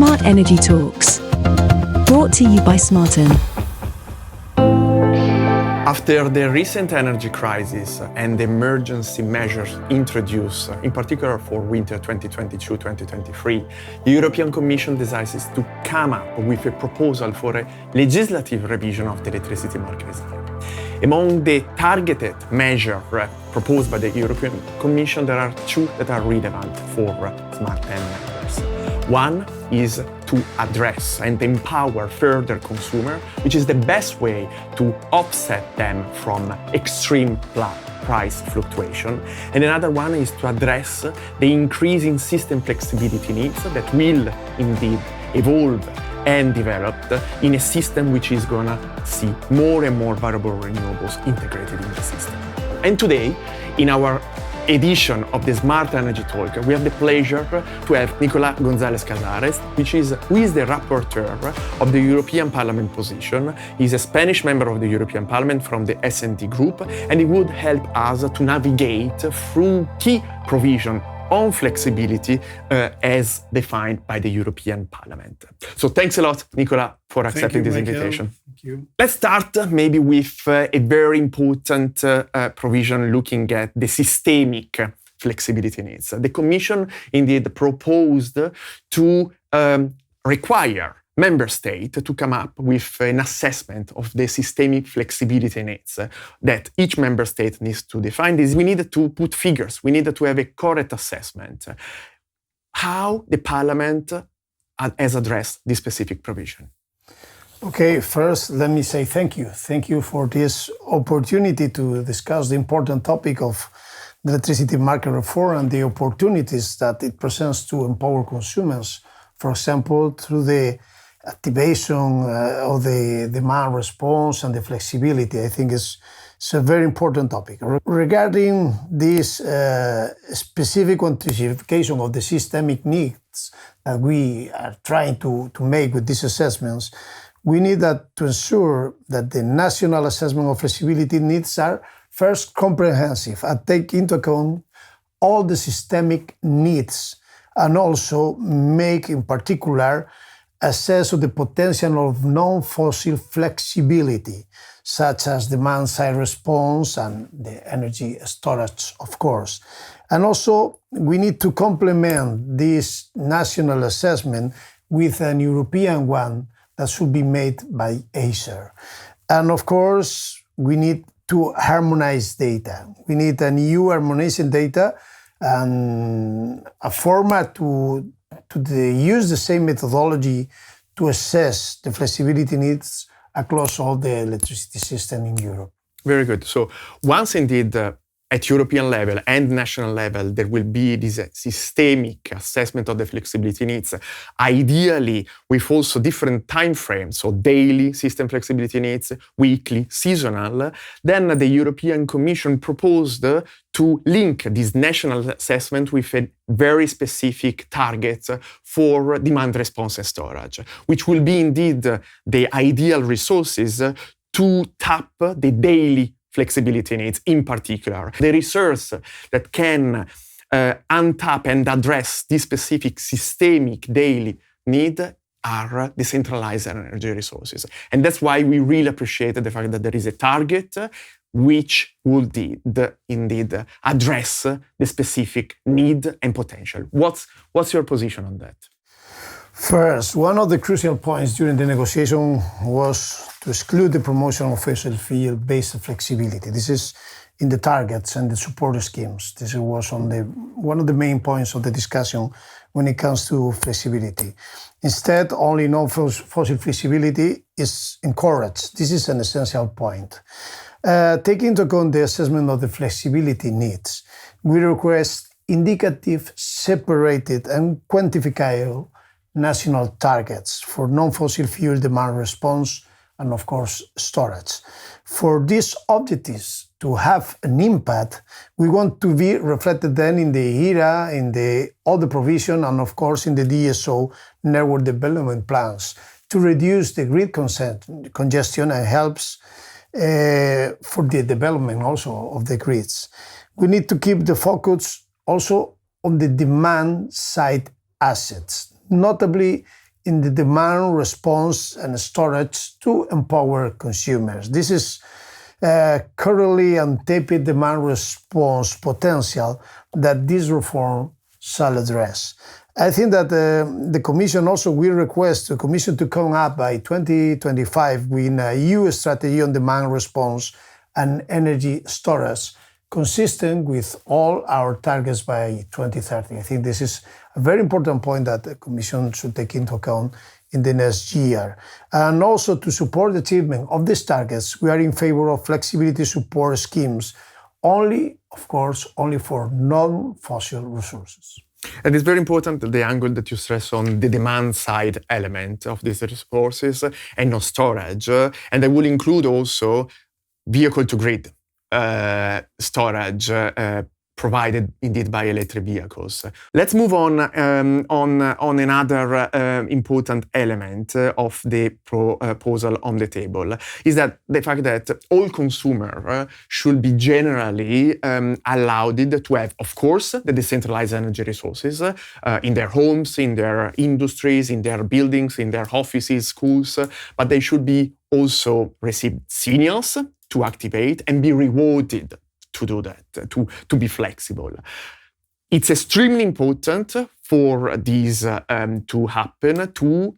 Smart Energy Talks, brought to you by smartEn. After the recent energy crisis and the emergency measures introduced, in particular for winter 2022-2023, the European Commission decides to come up with a proposal for a legislative revision of the electricity market design. Among the targeted measures proposed by the European Commission, there are two that are relevant for smartEn members. One is to address and empower further consumers, which is the best way to offset them from extreme price fluctuation. And another one is to address the increasing system flexibility needs that will indeed evolve and develop in a system which is going to see more and more variable renewables integrated in the system. And today, in our edition of the Smart Energy Talk, we have the pleasure to have Nicolás González Casares, who is the rapporteur of the European Parliament position. He's a Spanish member of the European Parliament from the S&D Group, and he would help us to navigate through key provisions on flexibility as defined by the European Parliament. So thanks a lot, Nicola, for accepting this invitation. Thank you. Let's start maybe with a very important provision looking at the systemic flexibility needs. The Commission indeed proposed to require member state to come up with an assessment of the systemic flexibility needs that each member state needs to define. This we needed to put figures. We needed to have a correct assessment. How the Parliament has addressed this specific provision? Okay, first let me say thank you. Thank you for this opportunity to discuss the important topic of the electricity market reform and the opportunities that it presents to empower consumers, for example, through the activation of the demand response and the flexibility. I think it's a very important topic. Regarding this specific quantification of the systemic needs that we are trying to make with these assessments, we need to ensure that the national assessment of flexibility needs are first comprehensive and take into account all the systemic needs, and also make in particular assess of the potential of non-fossil flexibility, such as demand-side response and the energy storage, of course. And also, we need to complement this national assessment with an European one that should be made by Acer. And of course, we need to harmonize data. We need a new harmonization data and a format to use the same methodology to assess the flexibility needs across all the electricity system in Europe. Very good. So once indeed at European level and national level, there will be this systemic assessment of the flexibility needs, ideally with also different time frames, so daily system flexibility needs, weekly, seasonal. Then the European Commission proposed to link this national assessment with a very specific target for demand response and storage, which will be indeed the ideal resources to tap the daily flexibility needs in particular. The resource that can untap and address this specific systemic daily need are decentralized energy resources. And that's why we really appreciate the fact that there is a target which would indeed address the specific need and potential. What's your position on that? First, one of the crucial points during the negotiation was to exclude the promotion of fossil fuel-based flexibility. This is in the targets and the support schemes. This was one of the main points of the discussion when it comes to flexibility. Instead, only non-fossil flexibility is encouraged. This is an essential point. Taking into account the assessment of the flexibility needs, we request indicative, separated, and quantifiable national targets for non-fossil fuel demand response and, of course, storage. For these objectives to have an impact, we want to be reflected then in the ERA, in all the provision, and, of course, in the DSO network development plans to reduce the grid congestion and helps for the development also of the grids. We need to keep the focus also on the demand side assets, notably in the demand response and storage to empower consumers. This is currently untapped demand response potential that this reform shall address. I think that the Commission also will request the Commission to come up by 2025 with a EU strategy on demand response and energy storage, consistent with all our targets by 2030. I think this is a very important point that the Commission should take into account in the next year. And also to support the achievement of these targets, we are in favor of flexibility support schemes, only, of course, only for non-fossil resources. And it's very important the angle that you stress on the demand side element of these resources and not storage. And that will include also vehicle-to-grid storage provided indeed by electric vehicles. Let's move on another important element of the proposal on the table, is that the fact that all consumers should be generally allowed to have, of course, the decentralized energy resources in their homes, in their industries, in their buildings, in their offices, schools, but they should be also receive signals to activate and be rewarded to do that, to be flexible. It's extremely important for this to happen, to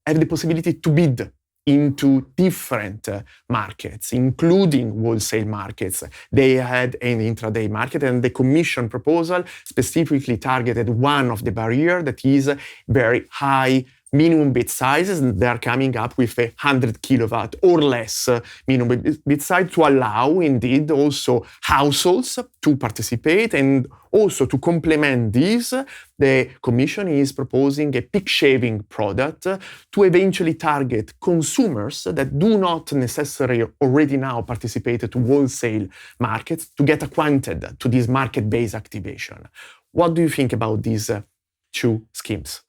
have the possibility to bid into different markets, including wholesale markets, day-ahead and intraday market. And the Commission proposal specifically targeted one of the barriers that is very high minimum bit sizes, and they're coming up with 100 kilowatt or less minimum bit size to allow indeed also households to participate. And also to complement this, the Commission is proposing a peak shaving product to eventually target consumers that do not necessarily already now participate to wholesale markets to get acquainted to this market-based activation. What do you think about these two schemes?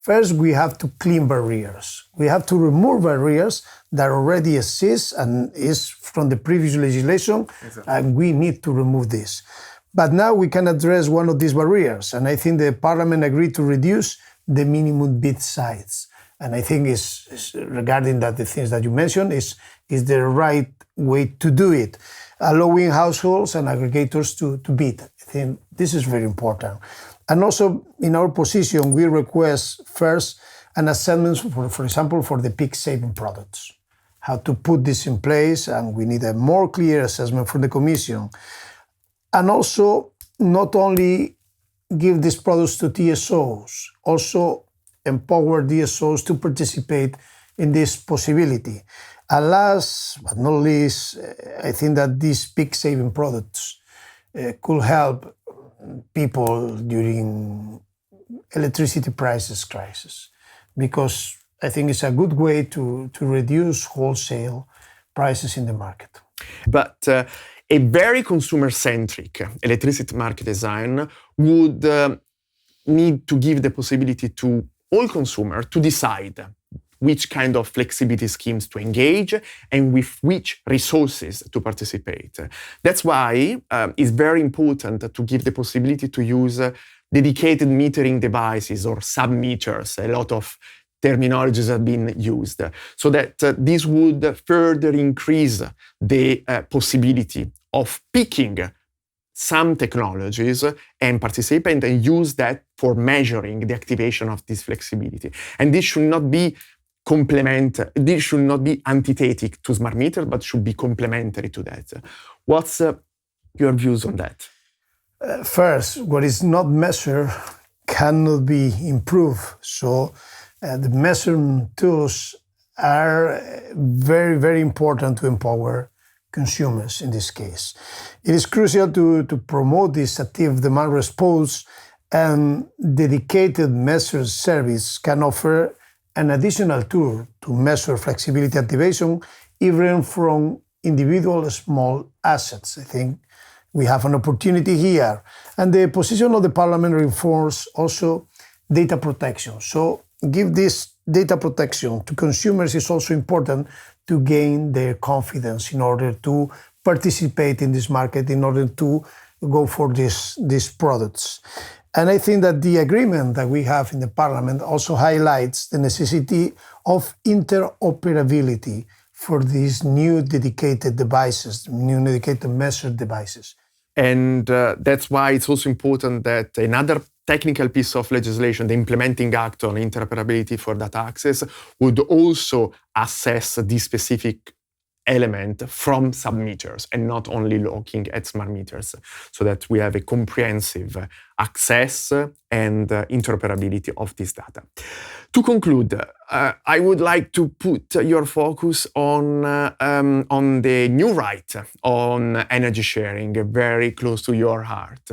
First, we have to clean barriers. We have to remove barriers that already exist and is from the previous legislation, exactly. And we need to remove this. But now we can address one of these barriers, and I think the Parliament agreed to reduce the minimum bid size. And I think is regarding that the things that you mentioned is the right way to do it, allowing households and aggregators to bid. I think this is very important. And also, in our position, we request first an assessment, for example, for the peak saving products, how to put this in place, and we need a more clear assessment from the Commission. And also, not only give these products to TSOs, also empower DSOs to participate in this possibility. And last but not least, I think that these peak saving products could help people during electricity prices crisis, because I think it's a good way to reduce wholesale prices in the market. But a very consumer-centric electricity market design would need to give the possibility to all consumers to decide which kind of flexibility schemes to engage and with which resources to participate. That's why it's very important to give the possibility to use dedicated metering devices or sub-meters. A lot of terminologies have been used, so that this would further increase the possibility of picking some technologies and participate and use that for measuring the activation of this flexibility. And this should not be this should not be antithetic to smart meter, but should be complementary to that. What's your views on that? First, what is not measured cannot be improved. So the measurement tools are very, very important to empower consumers in this case. It is crucial to promote this active demand response, and dedicated measure service can offer an additional tool to measure flexibility activation, even from individual small assets. I think we have an opportunity here. And the position of the Parliament reinforces also data protection. So give this data protection to consumers is also important to gain their confidence in order to participate in this market, in order to go for these products. And I think that the agreement that we have in the Parliament also highlights the necessity of interoperability for these new dedicated devices, new dedicated measure devices. And that's why it's also important that another technical piece of legislation, the implementing act on interoperability for data access, would also assess this specific element from sub-meters and not only looking at smart meters, so that we have a comprehensive access and interoperability of this data. To conclude, I would like to put your focus on the new right on energy sharing, very close to your heart,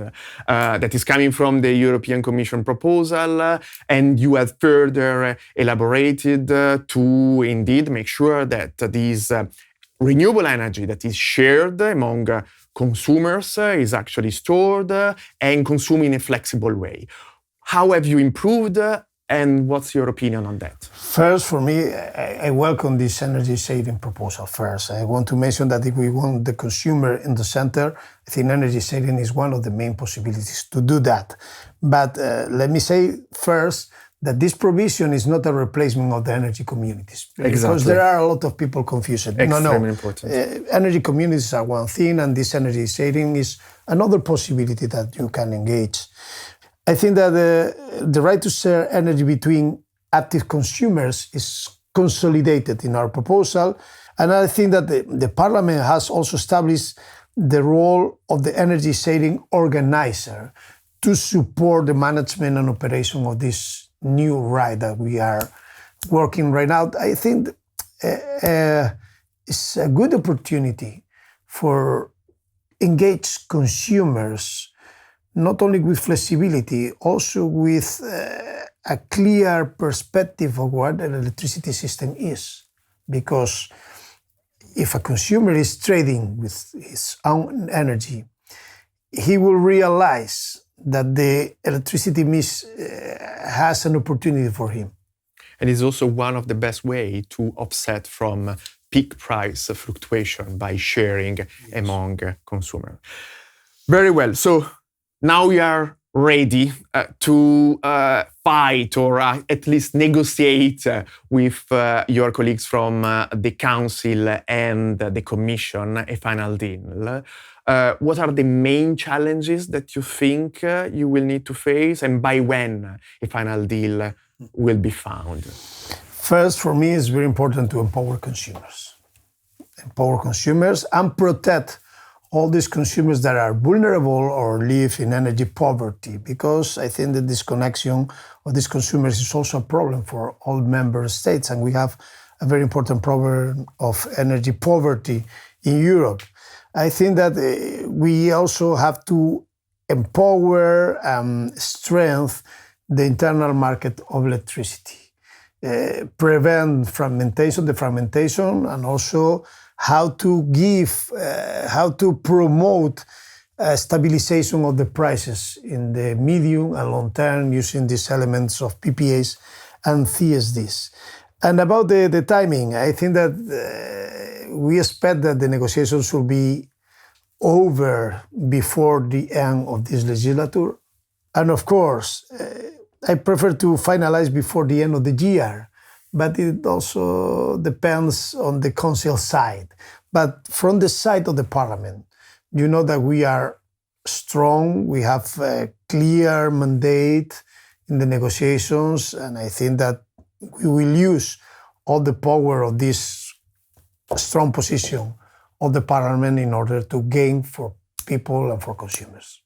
that is coming from the European Commission proposal, and you have further elaborated to indeed make sure that these renewable energy that is shared among consumers is actually stored and consumed in a flexible way. How have you improved, and what's your opinion on that? First, for me, I welcome this energy saving proposal first. I want to mention that if we want the consumer in the center, I think energy saving is one of the main possibilities to do that. But let me say first that this provision is not a replacement of the energy communities. Exactly. Because there are a lot of people confused. Extremely important. Energy communities are one thing, and this energy saving is another possibility that you can engage. I think that the right to share energy between active consumers is consolidated in our proposal. And I think that the Parliament has also established the role of the energy saving organizer to support the management and operation of this new right that we are working right now. I think it's a good opportunity for engaged consumers, not only with flexibility, also with a clear perspective of what an electricity system is. Because if a consumer is trading with his own energy, he will realize that the electricity mix has an opportunity for him. And it's also one of the best ways to offset from peak price fluctuation by sharing among consumers. Very well. So now we are ready to fight or at least negotiate with your colleagues from the Council and the Commission a final deal. What are the main challenges that you think you will need to face, and by when a final deal will be found? First, for me, it's very important to empower consumers. Empower consumers and protect all these consumers that are vulnerable or live in energy poverty, because I think the disconnection of these consumers is also a problem for all member states, and we have a very important problem of energy poverty in Europe. I think that we also have to empower and strengthen the internal market of electricity, prevent the fragmentation, and also how to promote stabilization of the prices in the medium and long term using these elements of PPAs and CSDs. And about the timing, I think that we expect that the negotiations will be over before the end of this legislature. And of course, I prefer to finalize before the end of the year, but it also depends on the Council side. But from the side of the Parliament, you know that we are strong, we have a clear mandate in the negotiations, and I think that we will use all the power of this strong position of the Parliament in order to gain for people and for consumers.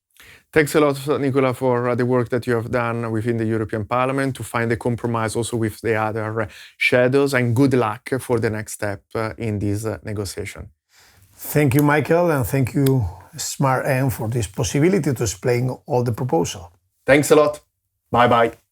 Thanks a lot, Nicola, for the work that you have done within the European Parliament to find a compromise also with the other shadows, and good luck for the next step in this negotiation. Thank you, Michael, and thank you, smartEn, for this possibility to explain all the proposal. Thanks a lot. Bye-bye.